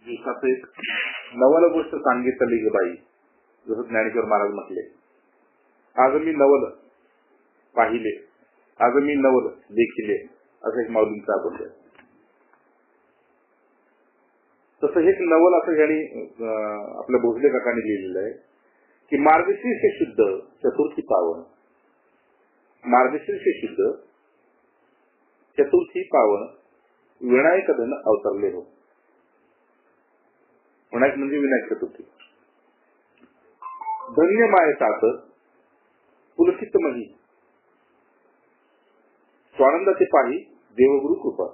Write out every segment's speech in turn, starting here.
दिवसात एक नवल गोष्ट सांगितली ग बाई, जसं ज्ञानेश्वर महाराज म्हटले, आज मी नवल पाहिले, आज मी नवल देखिले, असं एक माऊलींचा आपण तसं हे नवल असं यांनी आपल्या भोसले काकांनी लिहिलेलं आहे की मार्गशीर्ष शुद्ध चतुर्थी पावन, मार्गशीर्ष शुद्ध चतुर्थी पावन विनायक धन अवतरले हो. विनायक म्हणजे विनायक चतुर्थी. धन्य माय तात पुलकित मही, स्वानंदाचे पाही देवगुरु कृपा.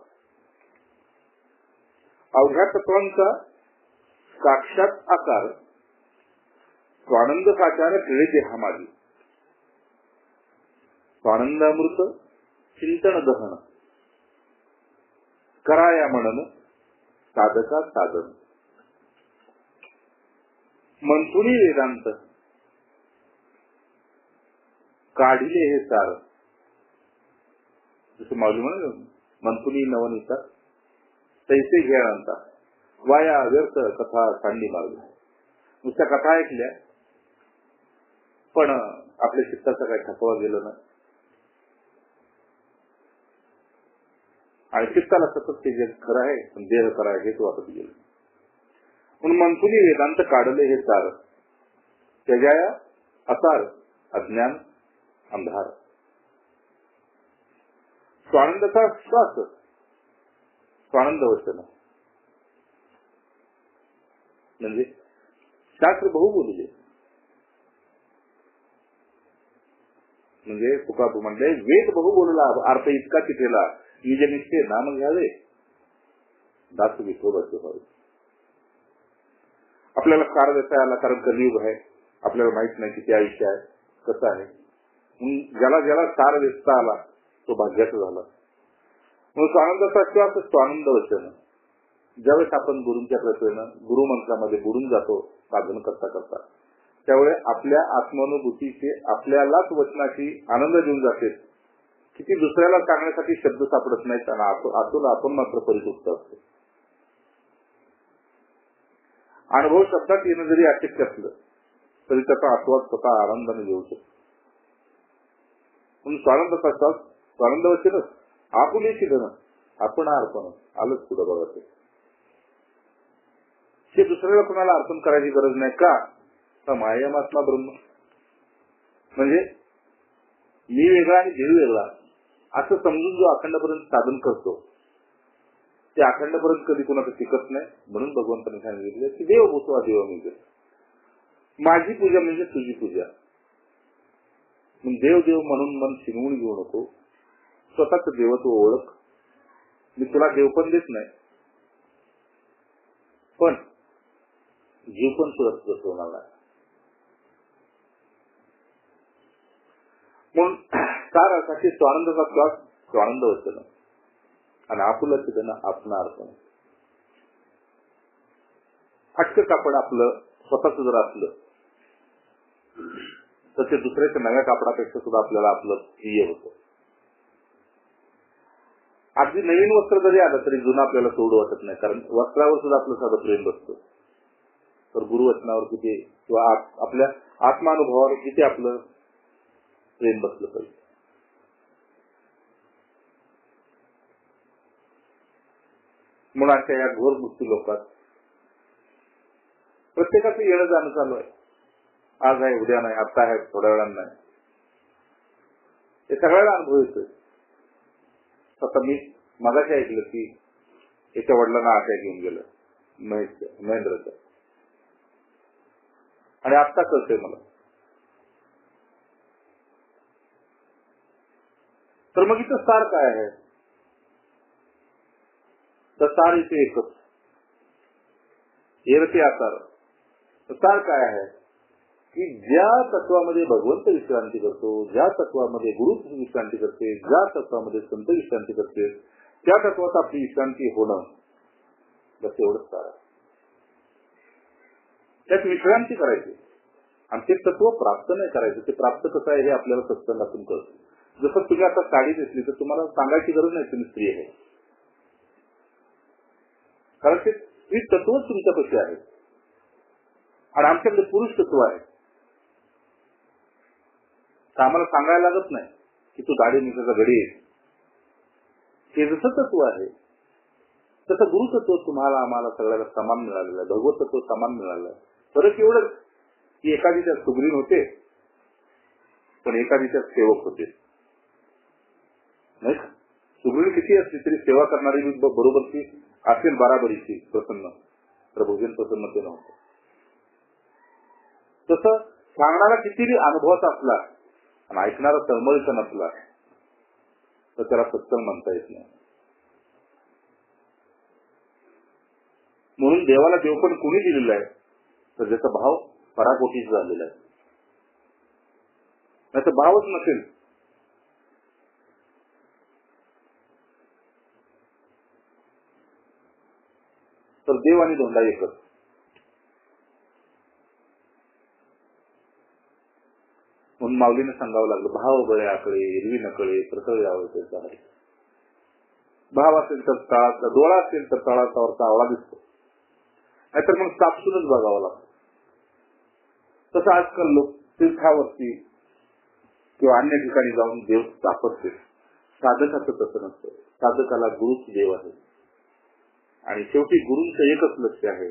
अवघ्या तत्वांचा साक्षात आकार स्वानंद साचार खेळे देहा माझी. स्वानंदामृत चिंतन दहन कराया म्हणन साधका साधन. मंथुनी वेदांत काढिले हे सार. जसं माऊली म्हणे मंथुनी नवनीता तैसे घेणता वाया व्यर्थ कथा सांडी मार्ग. नुसत्या कथा ऐकल्या पण आपल्या चित्ताचा काही थकवा गेला नाही आणि चित्ताला सतत ते जे खरं आहे पण देह खरं आहे हेच वाटत गेलं. म्हणून मंथुनी वेदांत काढले हे सार त्याच्या असार अज्ञान अंधार. स्वानंदाचा श्वास स्वानंद वचन म्हणजे शास्त्र बहु बोलले. म्हणजे तुका म्हणले वेद बहु बोलला अर्थ इतका तिथेला निज निष्ठे नाम घ्यावे दास विठोबाचे व्हावे. आपल्याला कार देता आला कारण कलियुग आहे, आपल्याला माहित नाही किती आयुष्य आहे कसं आहे. ज्याला ज्याला सार वेचता आला तो भाग्याचा झाला. म्हणून स्वानंदाचा श्वास स्वानंद वचन. ज्यावेळेस आपण गुरूंच्या कृपेनं गुरु मंत्रामध्ये बुडून जातो साधन करता करता त्यावेळी आपल्या आत्मानुभूतीचे आपल्यालाच वचनाची आनंद देऊन जाते. किती दुसऱ्याला सांगण्यासाठी शब्द सापडत नाहीत आणि आतून आपण मात्र परितुष्ट असतो. अनुभव शब्दात येणं जरी अशक्य असलं तरी त्याचा आस्वाद स्वतः आनंदाने घेऊ शकतो. म्हणून स्वानंदाचा श्वास स्वानंद वचनच आपुलेची धन आपण अर्पण आलंच पुढे बघा. ते दुसऱ्याला कोणाला अर्पण करायची गरज नाही का तर मायमात्मा ब्रह्म म्हणजे मी वेगळा आणि देव वेगळा असं समजून जो अखंडपर्यंत साधन करतो ते अखंडपर्यंत कधी कोणाचं टिकत नाही. म्हणून भगवंतांनी सांगितलं की देव भूतवा देव मी. माझी पूजा म्हणजे तुझी पूजा. देव देव म्हणून मन शिनवून घेऊ नको. स्वतःच देवत्व ओळख. मी तुला देव पण देत नाही पण जीव पण सुरक्षित होणार नाही. म्हणून सारासाठी स्वानंदाचा श्वास स्वानंद वचन आणि आपुलाची धन आपण अर्पण. हटक कापड आपलं स्वतःच जर असलं तर ते दुसऱ्याच्या नव्या कापडापेक्षा सुद्धा आपल्याला आपलं प्रिय होतं. अगदी नवीन वस्त्र जरी आलं तरी जुनं आपल्याला सोडू वाटत नाही कारण वस्त्रावर सुद्धा आपलं साधं प्रेम बसतं. तर गुरुवचनावर किती किंवा आपल्या आत्मानुभवावर किती आपलं प्रेम बसलं पाहिजे. म्हणून अशा या घोर मुक्ती लोकात प्रत्येकाचं येणं जाणं चालू आहे. आज आहे उद्या नाही, आता आहे थोड्या वेळानं नाही. हे सगळ्याला अनुभव येतोय. आता मी मगाशी ऐकलं की एका वडिलांना आशा घेऊन गेलं महेंद्रचं आणि आत्ता कळतंय मला. तर मग इथं सार काय आहे तर सार इथे एकच येरते आकार. सार काय आहे की ज्या तत्वामध्ये भगवंत विश्रांती करतो, ज्या तत्वामध्ये गुरु विश्रांती करते, ज्या तत्वामध्ये संत विश्रांती करते त्या तत्वात आपली विश्रांती होणं बस एवढंच सार आहे. त्यात विश्रांती करायची आणि ते तत्व प्राप्त नाही करायचं. ते प्राप्त कसं आहे हे आपल्याला सत्संगातून कळतं. जसं तुम्ही आता साडी दिसली तर तुम्हाला सांगायची गरज नाही तुम्ही स्त्री आहे कारण ते स्त्री तत्वच तुमच्यापाशी आहे आणि आमच्याकडे पुरुष तत्व आहे. आम्हाला सांगायला लागत नाही की तू दाढी मिशाचा गडी आहे. हे जसं तत्व आहे तसं गुरुतत्व तुम्हाला आम्हाला सगळ्याला समान मिळालेलं आहे. भगवत तत्व समान मिळालं आहे. फरक एवढंच की एखादी त्यात सुग्रीण होते पण एखादी त्यात सेवक होते. नाही का? सुग्रीण किती असली तरी सेवा करणारी बरोबरची असेल बराबरीची प्रसन्न, तर भोजन प्रसन्न नव्हतं. तसं सांगणारा कितीही अनुभवाचा असला आणि ऐकणारा तळमळीचा नसला तर त्याला सत्संग म्हणता येत नाही. म्हणून देवाला देवपण कोणी दिलेलं आहे तर ज्याचा भाव पराकोटीच झालेला आहे. त्याचा भावच नसेल तर देव आणि धोंडा एकच. म्हणून माऊलीने सांगावं लागलं, भाव बळे आकडे एरवी नकळे प्रतळ यावं. भाव असेल तर तळाचा डोळा असेल तर तळाचा सावळा दिसतो, नाहीतर मग सापसूनच बघावं लागतं. तसं आजकाल लोक तीर्थावरती किंवा अन्य ठिकाणी जाऊन देव सापडते. साधकाचं तसं नसतं. साधकाला गुरुच देव आहे आणि शेवटी गुरूंचं एकच लक्ष आहे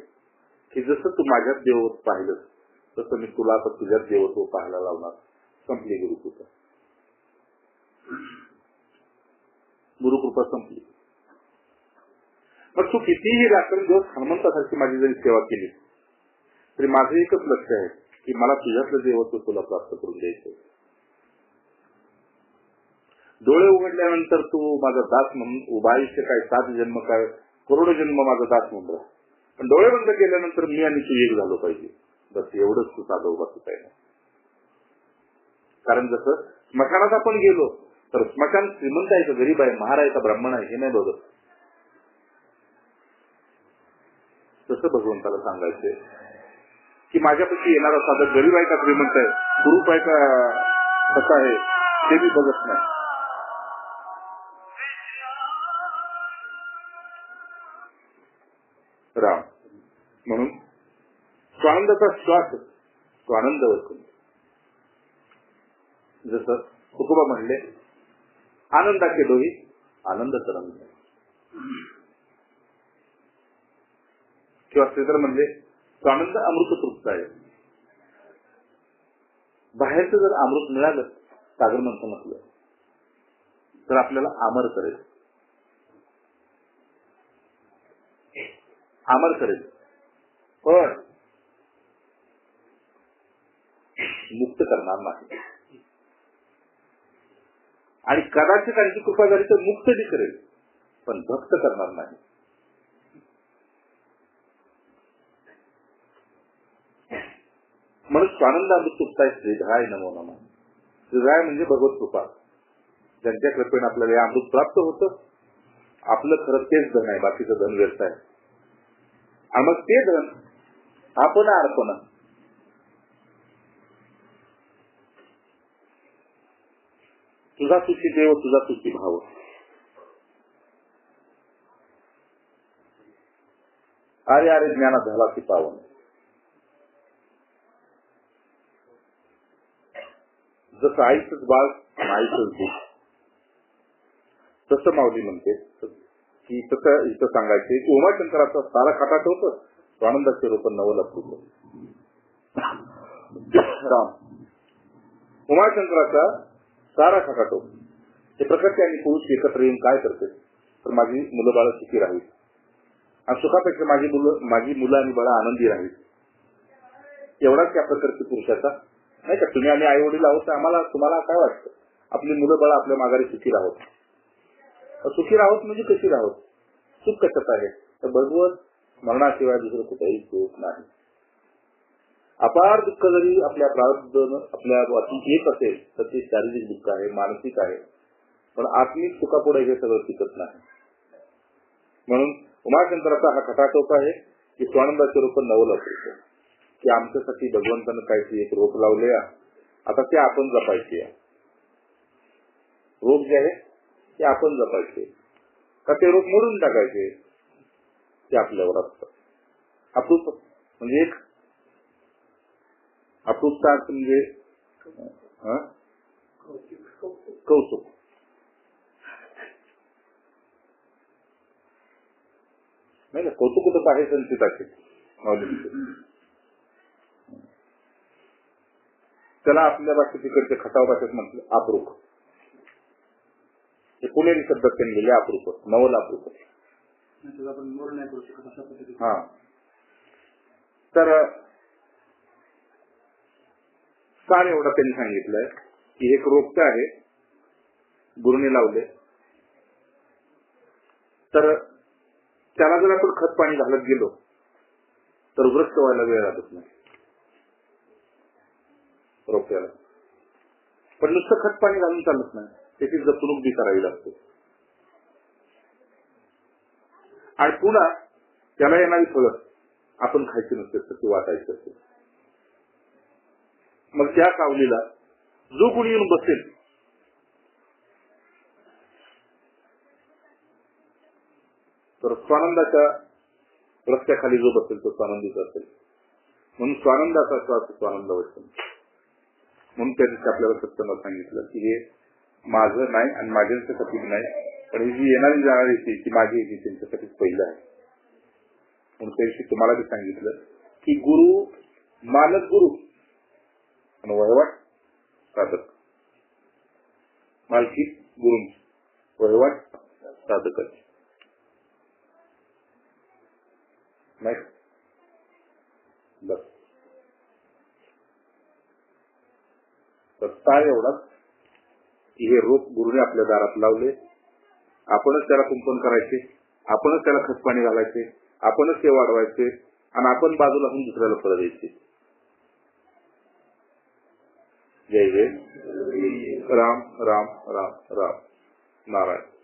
की जसं तू माझ्यात देवत्व पाहिलं तसं मी तुला आता तुझ्यात देवत्व पाहायला लावणार. संपली गुरुकृपा. गुरुकृपा संपली. मग तू कितीही रात्र दिवस हनुमंतासारखी माझी जरी सेवा केली तरी माझं एकच लक्ष आहे की मला तुझ्यातलं देवत्व तुला प्राप्त करून द्यायचं. डोळे उघडल्यानंतर तू माझा दास म्हणून उभा आयुष्य काय 7 जन्म काय करोडो जन्म माझा दास म्हणतो, पण डोळे बंद केल्यानंतर मी आणि तू एक झालो पाहिजे. बस एवढंच तू साधं उभा तू काय. कारण जसं स्मशानात आपण गेलो तर स्मशान श्रीमंत आहे का गरीब आहे, महार आहे का ब्राह्मण आहे हे नाही बघत. तसं भगवंताला सांगायचंय की माझ्यापैकी येणारा साधक गरीब आहे का श्रीमंत आहे, कुरूप आहे का कसा आहे ते मी बघत नाही. राम म्हणून स्वानंदाचा श्वास स्वानंद वस्तू. जसं तुकोबा म्हणले, आनंदाचे डोही आनंद तरंग. किंवा श्रीधर म्हणले स्वानंद अमृत तृप्त आहे. बाहेरचं जर अमृत मिळालं सागर मंथन नसलं तर आपल्याला आमर करेल, आमर करेल, पण मुक्त करणार नाही. आणि कदाचित आणखी कृपा झाली तर मुक्त बी करेल पण भक्त करणार नाही. म्हणून स्वानंद अमृत तृप्ताय श्रीधराय नमो नमः. श्रीधराय म्हणजे भगवत कृपा. ज्यांच्या कृपेने आपल्याला हे अमृत प्राप्त होतं. आपलं खरं तेच धन आहे, बाकीचं धन व्यर्थ आहे. आणि मग ते धन आपण अर्पण. तुझा तुझी देव तुझा तुझी भाव. अरे अरे ज्ञानात झाला की पावन. जसं आईचंच बाळ आईचंच दूध तसं माऊली म्हणते की तसं इथं सांगायचे की उमाशंकराचा सारा खटाट होतं स्वानंदाचे रूप नवल होतं. राम उमाशंकराचा सारा खटाट होतो. ते प्रकृती आणि पुरुष एकत्र येऊन काय करते तर माझी मुलं बाळ सुखी राहील आणि सुखापेक्षा माझी मुलं आणि बाळ आनंदी राहील. एवढाच त्या प्रकारची पुरुषाचा नाही का. तुम्ही आम्ही आई वडील आहोत आम्हाला तुम्हाला काय वाटतं आपली मुलं बाळ आपल्या माघारी सुखी राहोत. सुखी राहोत म्हणजे कशी राहोत, सुख कशात आहे तर भगवत मरणाशिवाय दुसरं कुठेही सुख नाही. अपार दुःख जरी आपल्या प्रारब्ध आपल्या वाटी येत असेल तर ते शारीरिक दुःख आहे, मानसिक आहे, पण आत्मिक सुखापुढे हे सगळं टिकत नाही. म्हणून उमाशंकराचा हा खटाटोप आहे की स्वानंदाचे रूप नवल असायचं की आमच्यासाठी भगवंतानं काहीतरी एक रोप लावले, आता ते आपण जपायचे. रोप जे आहे ते आपण जपायचे का ते रोप मोडून टाकायचे ते आपल्यावर असतं. अप्रूप म्हणजे एक अप्रूपचा अर्थ म्हणजे कौतुक. नाही ना, कौतुक तर आहे संचिताचे नॉलेज. त्याला आपल्या भाषेत तिकडच्या खटाव भाषेत म्हटलं अप्रूप. हे पुणेरी शब्दात त्यांनी लिहिले अप्रूप, नवल अप्रूप. हा तर सार एवढा त्यांनी सांगितलंय की एक रोपट आहे, गुरुने लावले, तर त्याला जर आपण खत पाणी घालत गेलो तर वृक्ष व्हायला वेळ लागत नाही रोपट्याला. पण नुसतं खत पाणी घालून चालत नाही, त्याची जपणूक बी करावी लागते. आणि पुन्हा त्याला येणारी फळं आपण खायची नसते, तशी वाटायची असते. मग त्या सावलीला जो कोणी येऊन बसेल तर स्वानंदाच्या रस्त्याखाली जो बसेल तो स्वानंदीच असेल. म्हणून स्वानंदाचा श्वास स्वानंद वचन. म्हणून त्या दिवशी आपल्याला सत्संगात सांगितलं की हे माझं नाही आणि माझ्यांच्यासाठी नाही, पण ही जी येणारी जाणारी ती की माझी ही त्यांच्यासाठी पहिलं आहे. म्हणून त्या दिवशी तुम्हाला बी सांगितलं की गुरु मानक गुरु आणि वहिवाट साधक. मालकी गुरुंची, वहिवाट साधकाची. नाही बस सत्ता एवढाच की हे रोप गुरुने आपल्या दारात लावले, आपणच त्याला कुंपण करायचे, आपणच त्याला खतपाणी घालायचे, आपणच ते वाढवायचे आणि आपण बाजूला होऊन दुसऱ्याला फळं द्यायची. जय जय राम राम राम राम नारायण.